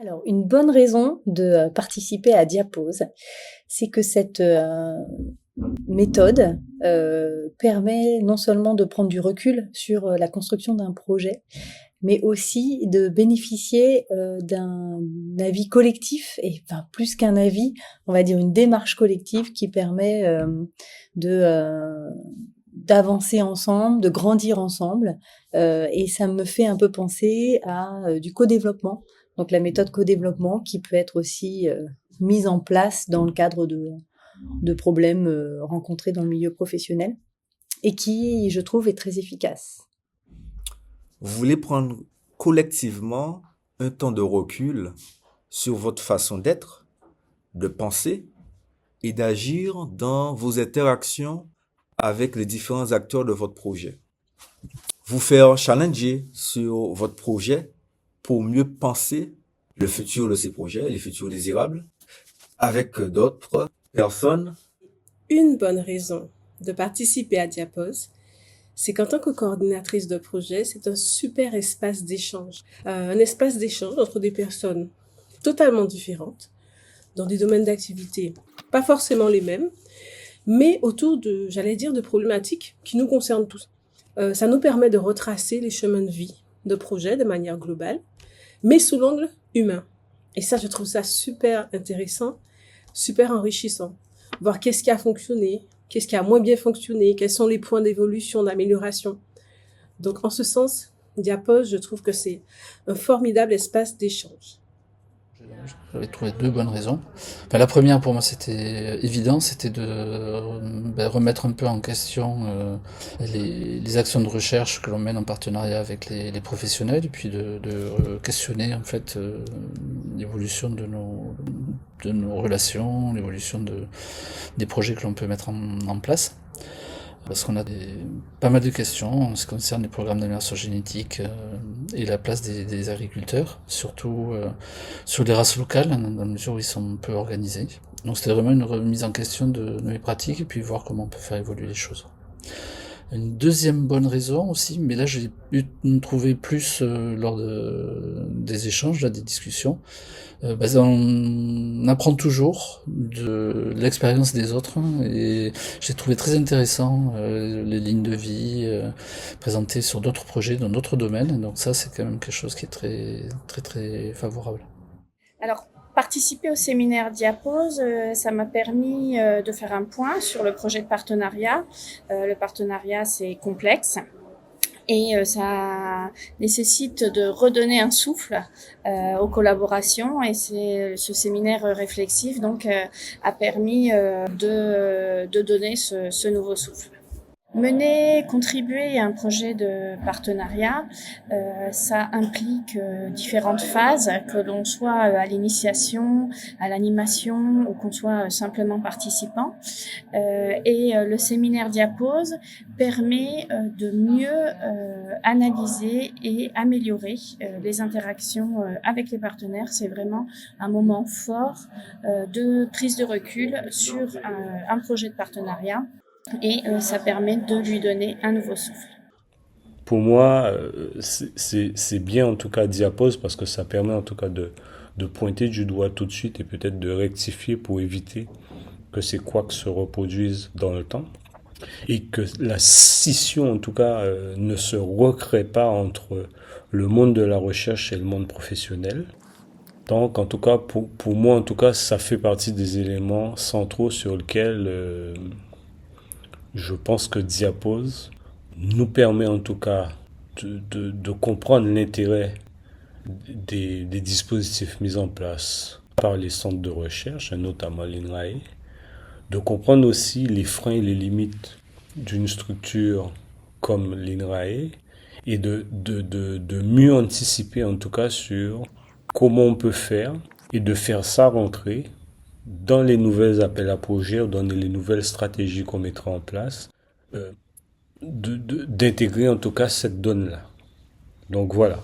Alors, une bonne raison de participer à Diapose, c'est que cette méthode permet non seulement de prendre du recul sur la construction d'un projet, mais aussi de bénéficier d'un avis collectif, et enfin plus qu'un avis, on va dire une démarche collective qui permet de d'avancer ensemble, de grandir ensemble, et ça me fait un peu penser à du co-développement. Donc la méthode co-développement qui peut être aussi mise en place dans le cadre de problèmes rencontrés dans le milieu professionnel et qui, je trouve, est très efficace. Vous voulez prendre collectivement un temps de recul sur votre façon d'être, de penser et d'agir dans vos interactions avec les différents acteurs de votre projet. Vous faire challenger sur votre projet pour mieux penser le futur de ces projets, les futurs désirables, avec d'autres personnes. Une bonne raison de participer à Diapose, c'est qu'en tant que coordinatrice de projet, c'est un super espace d'échange. Un espace d'échange entre des personnes totalement différentes, dans des domaines d'activité pas forcément les mêmes, mais autour de problématiques qui nous concernent tous. Ça nous permet de retracer les chemins de vie de projet de manière globale, mais sous l'angle humain. Et ça, je trouve ça super intéressant, super enrichissant. Voir qu'est-ce qui a fonctionné, qu'est-ce qui a moins bien fonctionné, quels sont les points d'évolution, d'amélioration. Donc, en ce sens, Diapose, je trouve que c'est un formidable espace d'échange. J'avais trouvé deux bonnes raisons. Enfin, la première, pour moi, c'était évident, c'était de remettre un peu en question les actions de recherche que l'on mène en partenariat avec les professionnels, et puis de questionner en fait l'évolution de nos relations, l'évolution des projets que l'on peut mettre en place. Parce qu'on a pas mal de questions en ce qui concerne les programmes d'amélioration génétique et la place des agriculteurs, surtout sur les races locales, dans la mesure où ils sont peu organisés. Donc c'était vraiment une remise en question de mes pratiques et puis voir comment on peut faire évoluer les choses. Une deuxième bonne raison aussi, mais là j'ai trouvé plus lors des échanges, là, des discussions. On apprend toujours de l'expérience des autres, hein, et j'ai trouvé très intéressant les lignes de vie présentées sur d'autres projets dans d'autres domaines. Donc ça, c'est quand même quelque chose qui est très très très favorable. Alors, participer au séminaire Diapose, ça m'a permis de faire un point sur le projet de partenariat. Le partenariat, c'est complexe. Et ça nécessite de redonner un souffle aux collaborations. Et ce séminaire réflexif donc a permis de donner ce nouveau souffle. Mener, contribuer à un projet de partenariat, ça implique différentes phases, que l'on soit à l'initiation, à l'animation ou qu'on soit simplement participant. Et le séminaire Diapose permet de mieux analyser et améliorer les interactions avec les partenaires. C'est vraiment un moment fort de prise de recul sur un projet de partenariat. Et ça permet de lui donner un nouveau souffle. Pour moi, c'est bien en tout cas Diapose parce que ça permet en tout cas de pointer du doigt tout de suite et peut-être de rectifier pour éviter que ces couacs se reproduisent dans le temps et que la scission en tout cas ne se recrée pas entre le monde de la recherche et le monde professionnel. Donc en tout cas pour moi en tout cas ça fait partie des éléments centraux sur lesquels je pense que Diapose nous permet en tout cas de comprendre l'intérêt des dispositifs mis en place par les centres de recherche, notamment l'INRAE, de comprendre aussi les freins et les limites d'une structure comme l'INRAE et de mieux anticiper en tout cas sur comment on peut faire et de faire ça rentrer dans les nouvelles appels à projets, dans les nouvelles stratégies qu'on mettra en place, d'intégrer en tout cas cette donne-là. Donc voilà.